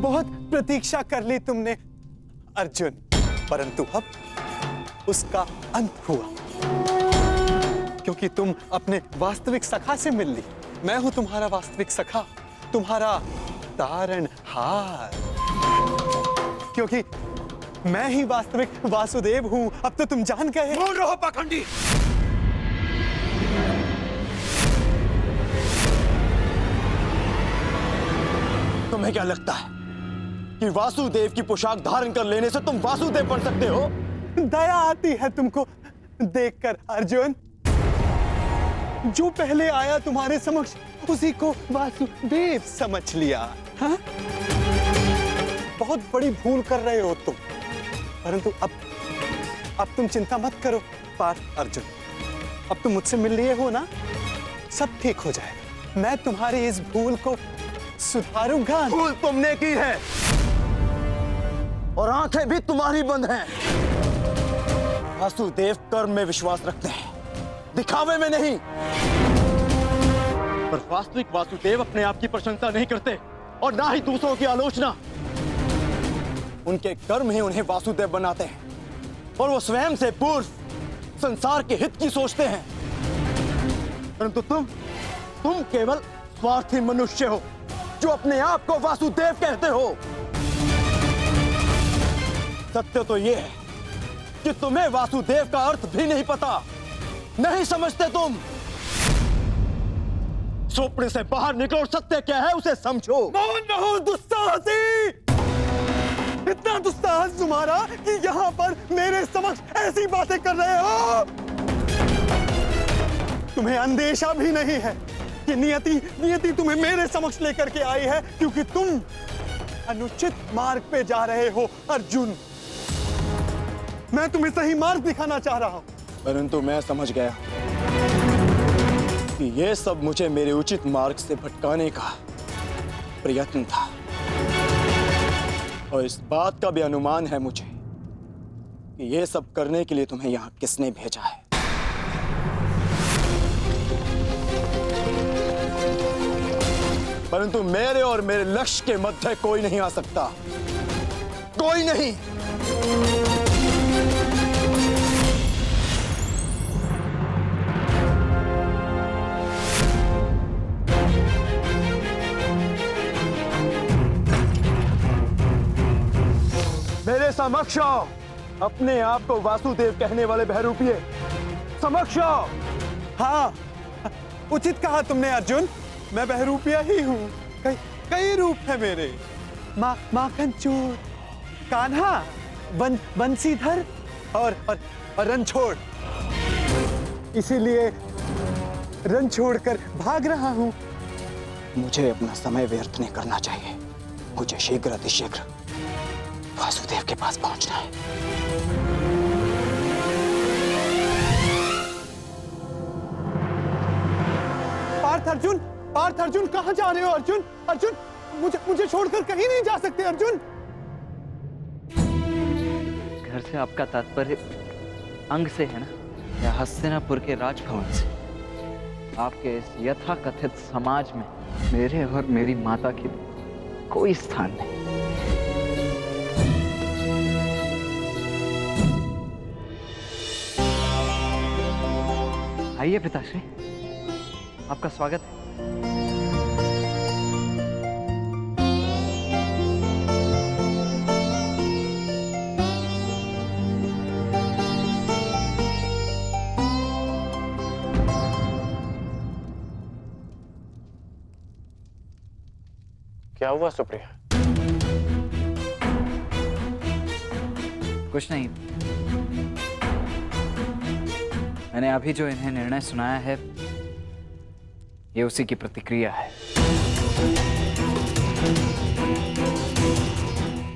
बहुत प्रतीक्षा कर ली तुमने अर्जुन, परंतु अब उसका अंत हुआ, क्योंकि तुम अपने वास्तविक सखा से मिल ली। मैं हूं तुम्हारा वास्तविक सखा, तुम्हारा तारणहार, क्योंकि मैं ही वास्तविक वासुदेव हूं। अब तो तुम जान गए। बोल रहो पाखंडी। तुम्हें क्या लगता है कि वासुदेव की पोशाक धारण कर लेने से तुम वासुदेव बन सकते हो? दया आती है तुमको देखकर अर्जुन। जो पहले आया तुम्हारे समक्ष उसी को वासुदेव समझ लिया। हाँ? बहुत बड़ी भूल कर रहे हो तुम, परंतु अब तुम चिंता मत करो पार्थ अर्जुन। अब तुम मुझसे मिल लिए हो ना, सब ठीक हो जाएगा। मैं तुम्हारी इस भूल को सुधारूंगा। भूल तुमने की है और आंखें भी तुम्हारी बंद हैं। वासुदेव कर्म में विश्वास रखते हैं, दिखावे में नहीं। पर वास्तविक वासुदेव अपने आप की प्रशंसा नहीं करते और ना ही दूसरों की आलोचना। उनके कर्म ही उन्हें वासुदेव बनाते हैं और वो स्वयं से पूर्व संसार के हित की सोचते हैं। परंतु तुम केवल स्वार्थी मनुष्य हो जो अपने आप को वासुदेव कहते हो। सत्य तो यह है कि तुम्हें वासुदेव का अर्थ भी नहीं पता, नहीं समझते तुम। स्वप्न से बाहर निकलो और सत्य क्या है उसे समझो। मौन रहो दुस्साहसी! इतना दुस्साहस तुम्हारा कि यहाँ पर मेरे समक्ष ऐसी बातें कर रहे हो। तुम्हें अंदेशा भी नहीं है कि नियति तुम्हें मेरे समक्ष लेकर के आई है, क्योंकि तुम अनुचित मार्ग पे जा रहे हो अर्जुन। मैं तुम्हें सही मार्ग दिखाना चाह रहा हूं। परंतु मैं समझ गया कि यह सब मुझे मेरे उचित मार्ग से भटकाने का प्रयत्न था, और इस बात का भी अनुमान है मुझे कि यह सब करने के लिए तुम्हें यहां किसने भेजा है। परंतु मेरे और मेरे लक्ष्य के मध्य कोई नहीं आ सकता, कोई नहीं। मेरे समक्ष आओ, अपने आप को वासुदेव कहने वाले बहरूपिये, समक्ष आओ। हाँ, उचित कहा तुमने अर्जुन, मैं बहरूपिया ही हूँ। कई रूप है मेरे। माखन चोर, कान्हा, बंसीधर और रणछोड़। इसीलिए रन छोड़कर भाग रहा हूँ। मुझे अपना समय व्यर्थ नहीं करना चाहिए। मुझे शीघ्र अतिशीघ्र वासुदेव के पास पहुंचना है। पार्थ अर्जुन कहां जा रहे हो अर्जुन? अर्जुन, मुझे छोड़कर कहीं नहीं जा सकते अर्जुन। घर से आपका तात्पर्य अंग से है ना, या हस्तिनापुर के राजभवन से? आपके इस यथाकथित समाज में मेरे और मेरी माता की कोई स्थान नहीं। आइए पिताश्री, आपका स्वागत है। क्या हुआ सुप्रिया? कुछ नहीं, मैंने अभी जो इन्हें निर्णय सुनाया है ये उसी की प्रतिक्रिया है।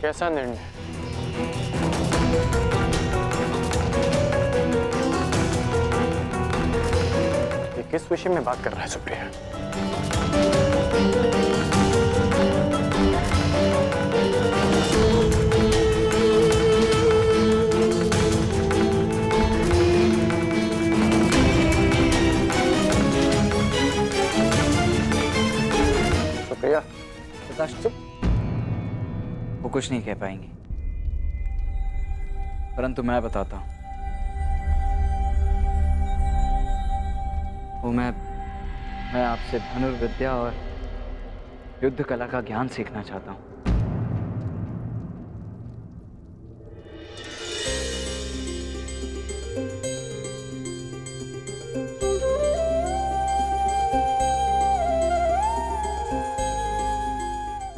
कैसा निर्णय? ये किस विषय में बात कर रहा है सुप्रिया? वो कुछ नहीं कह पाएंगी, परंतु मैं बताता हूं। वो मैं आपसे धनुर्विद्या और युद्ध कला का ज्ञान सीखना चाहता हूं।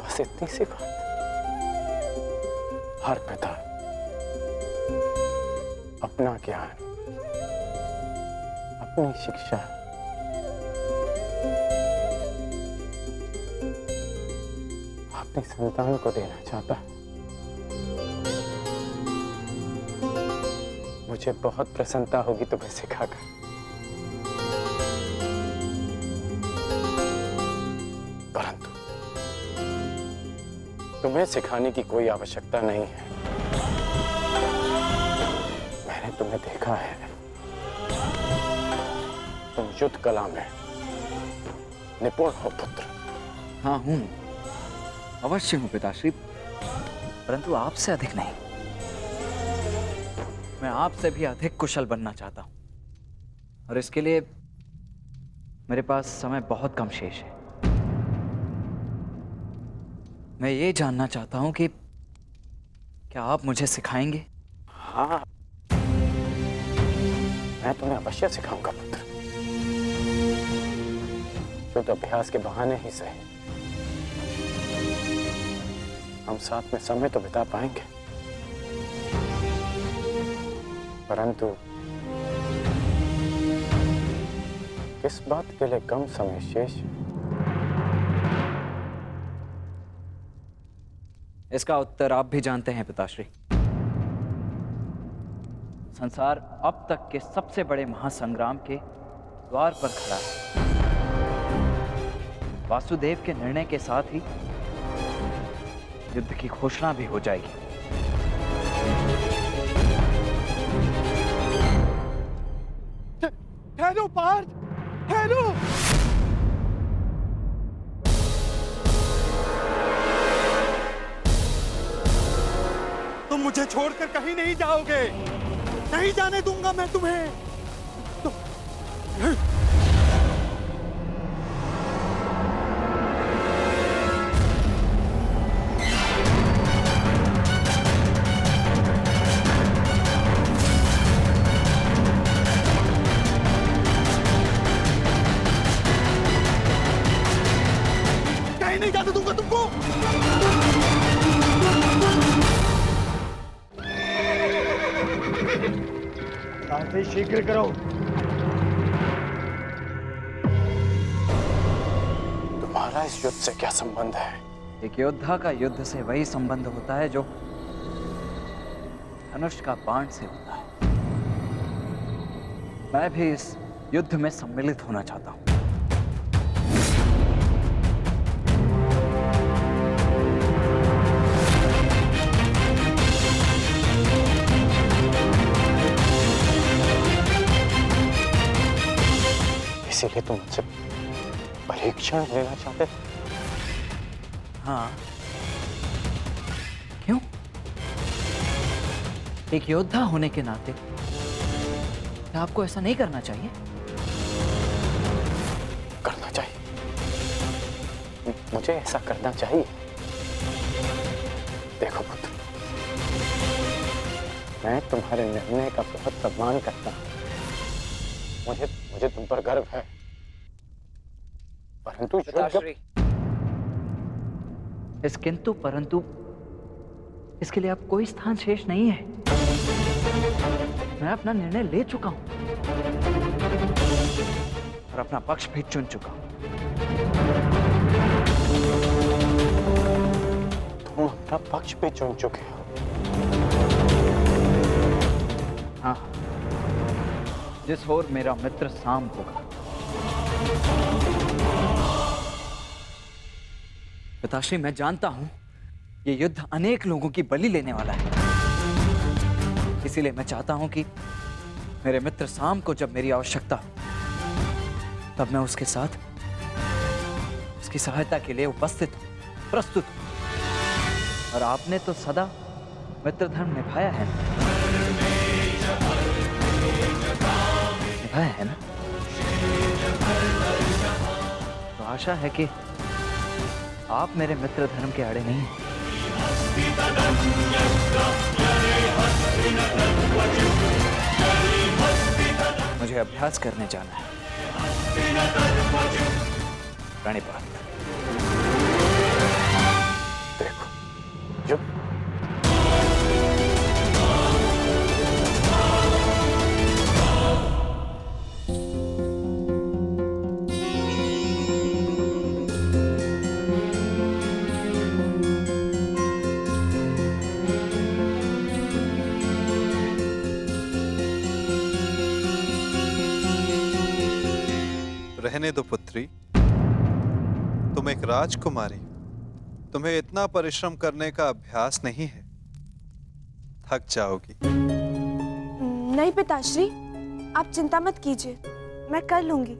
बस इतनी सी बात। हर पिता अपना ज्ञान, अपनी शिक्षा अपनी संतान को देना चाहता है। मुझे बहुत प्रसन्नता होगी तुम्हें सिखाकर। परंतु तुम्हें सिखाने की कोई आवश्यकता नहीं है। मैंने तुम्हें देखा है, तुम युद्ध कला में निपुण हो पुत्र। हाँ हूं, अवश्य हूं पिताश्री, परंतु आपसे अधिक नहीं। मैं आपसे भी अधिक कुशल बनना चाहता हूं, और इसके लिए मेरे पास समय बहुत कम शेष है। मैं ये जानना चाहता हूं कि क्या आप मुझे सिखाएंगे? हाँ, मैं तुम्हें अवश्य सिखाऊंगा पुत्र। युद्ध अभ्यास के बहाने ही सही, हम साथ में समय तो बिता पाएंगे, परंतु किस बात के लिए कम समय शेष? इसका उत्तर आप भी जानते हैं पिताश्री। संसार अब तक के सबसे बड़े महासंग्राम के द्वार पर खड़ा है। वासुदेव के निर्णय के साथ ही युद्ध की घोषणा भी हो जाएगी। ठहरो पार्थ, ठहरो। तुम मुझे छोड़कर कहीं नहीं जाओगे, नहीं जाने दूंगा मैं तुम्हें। कहीं नहीं जाने दूंगा तुमको। शीघ्र करो। तुम्हारा इस युद्ध से क्या संबंध है? एक योद्धा का युद्ध से वही संबंध होता है जो धनुष का बाण से होता है। मैं भी इस युद्ध में सम्मिलित होना चाहता हूं। इसीलिए तुम मुझसे परीक्षण लेना चाहते थे? हाँ, क्यों? एक योद्धा होने के नाते क्या आपको ऐसा नहीं करना चाहिए? करना चाहिए, मुझे ऐसा करना चाहिए। देखो पुत्र, मैं तुम्हारे निर्णय का बहुत सम्मान करता हूं। मुझे तुम पर गर्व है, परंतु इस किंतु परंतु इसके लिए अब कोई स्थान शेष नहीं है। मैं अपना निर्णय ले चुका हूं और अपना पक्ष भी चुन चुका हूं। तुम अपना पक्ष भी चुन चुके हो? हाँ, जिस ओर मेरा मित्र साम होगा। पिताश्री, मैं जानता हूं ये युद्ध अनेक लोगों की बलि लेने वाला है, इसीलिए मैं चाहता हूं कि मेरे मित्र साम को जब मेरी आवश्यकता हो तब मैं उसके साथ उसकी सहायता के लिए उपस्थित हूं, प्रस्तुत हूं। और आपने तो सदा मित्र धर्म निभाया है ना? निभाया है ना? तो आशा है कि आप मेरे मित्र धर्म के आड़े नहीं हैं। मुझे अभ्यास करने जाना है। प्रणिपात। देखो जो रहने दो पुत्री, तुम एक राजकुमारी, तुम्हें इतना परिश्रम करने का अभ्यास नहीं है, थक जाओगी। नहीं पिताश्री, आप चिंता मत कीजिए, मैं कर लूंगी।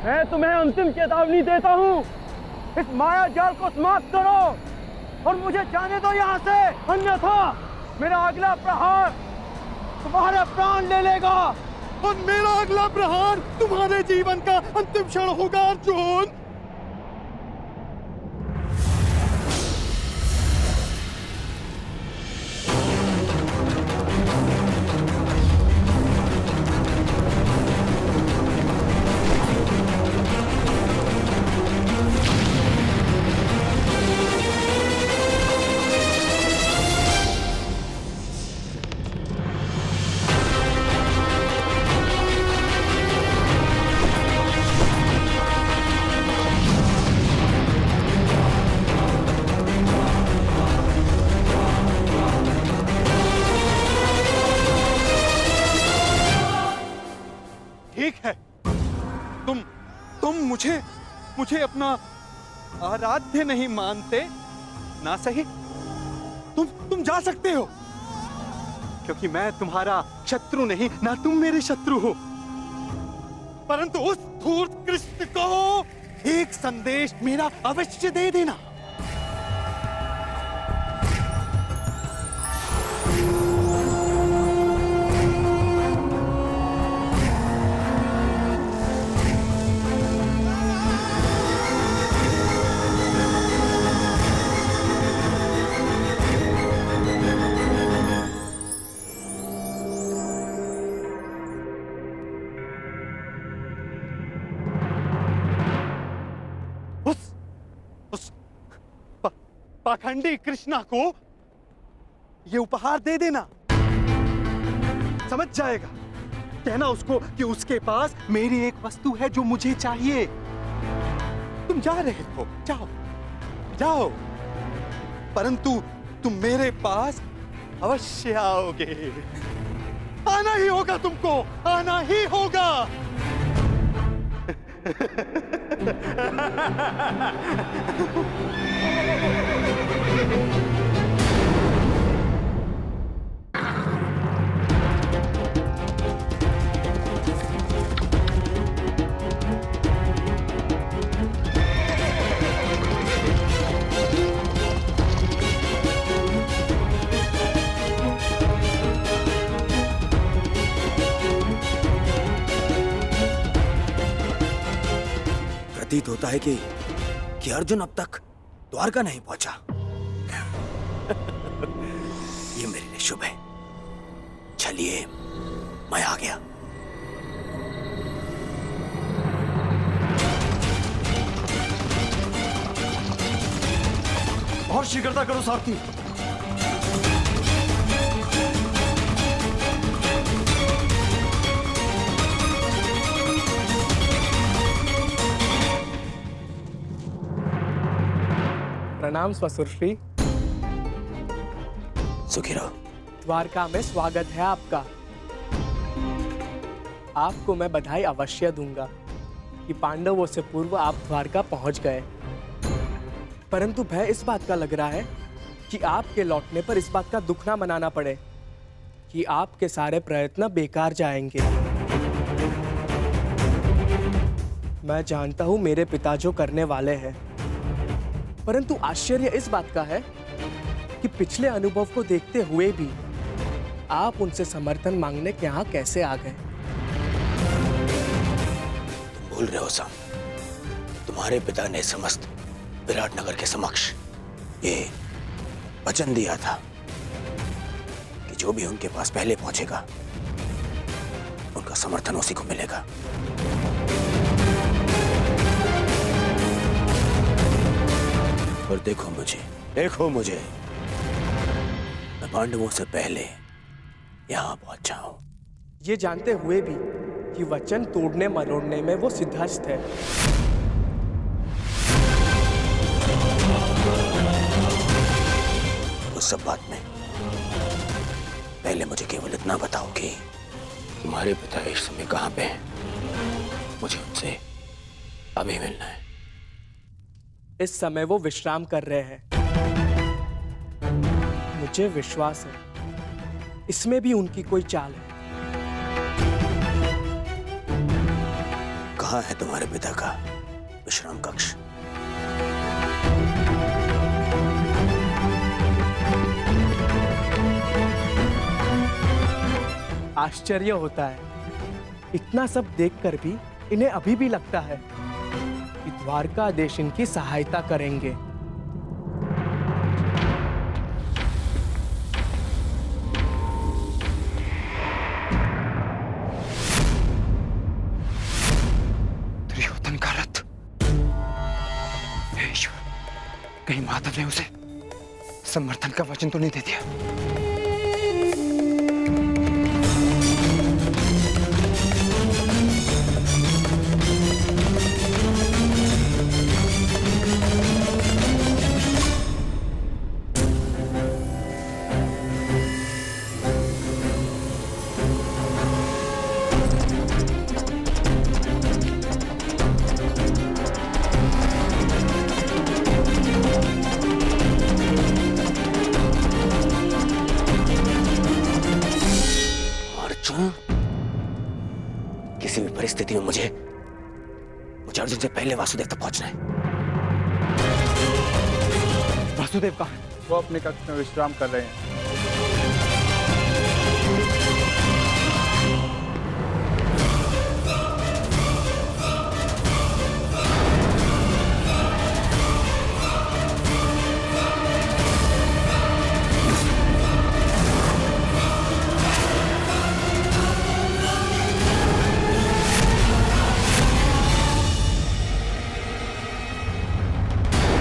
मैं तुम्हें अंतिम चेतावनी देता हूँ, इस माया जाल को समाप्त करो और मुझे जाने दो यहाँ से, अन्यथा मेरा अगला प्रहार तुम्हारे प्राण ले लेगा। और मेरा अगला प्रहार तुम्हारे जीवन का अंतिम क्षण होगा अर्जुन। ठीक है, तुम मुझे अपना आराध्य नहीं मानते ना, सही। तुम जा सकते हो, क्योंकि मैं तुम्हारा शत्रु नहीं, ना तुम मेरे शत्रु हो। परंतु उस धूर्त कृष्ण को एक संदेश मेरा अवश्य दे देना। पाखंडी कृष्णा को ये उपहार दे देना, समझ जाएगा। कहना उसको कि उसके पास मेरी एक वस्तु है जो मुझे चाहिए। तुम जा रहे हो, जाओ जाओ, परंतु तुम मेरे पास अवश्य आओगे। आना ही होगा, तुमको आना ही होगा। प्रतीत होता है कि अर्जुन अब तक द्वारका नहीं पहुंचा। ये मेरे लिए शुभ है। चलिए, मैं आ गया। और शीघ्रता करो सारथी। प्रणाम ससुर श्री। सुखी रहो। द्वारका में स्वागत है आपका। आपको मैं बधाई अवश्य दूंगा कि पांडवों से पूर्व आप द्वारका पहुंच गए, परंतु भय इस बात का लग रहा है कि आपके लौटने पर इस बात का दुख ना मनाना पड़े कि आपके सारे प्रयत्न बेकार जाएंगे। मैं जानता हूं मेरे पिता जो करने वाले हैं, परंतु आश्चर्य इस बात का है कि पिछले अनुभव को देखते हुए भी आप उनसे समर्थन मांगने के यहाँ कैसे आ गए। तुम भूल रहे हो साम, तुम्हारे पिता ने समस्त विराटनगर के समक्ष ये वचन दिया था कि जो भी उनके पास पहले पहुंचेगा उनका समर्थन उसी को मिलेगा। और देखो मुझे, मैं पांडवों से पहले यहां पहुंचा हूं। ये जानते हुए भी कि वचन तोड़ने मरोड़ने में वो सिद्धहस्त है। उस सब बात में पहले मुझे केवल इतना बताओ कि तुम्हारे पिता इस समय कहां पे हैं? मुझे उनसे अभी मिलना है। इस समय वो विश्राम कर रहे हैं। मुझे विश्वास है इसमें भी उनकी कोई चाल है। कहां है तुम्हारे पिता का विश्राम कक्ष? आश्चर्य होता है, इतना सब देखकर भी इन्हें अभी भी लगता है कि द्वारकाधीश इनकी सहायता करेंगे। दुर्योधन का रथ! हे ईश्वर, कहीं माधव ने उसे समर्थन का वचन तो नहीं दे दिया? किसी भी परिस्थिति में मुझे अर्जुन से पहले वासुदेव तक पहुंचना है। वासुदेव कहाँ है? वो अपने कक्ष में विश्राम कर रहे हैं।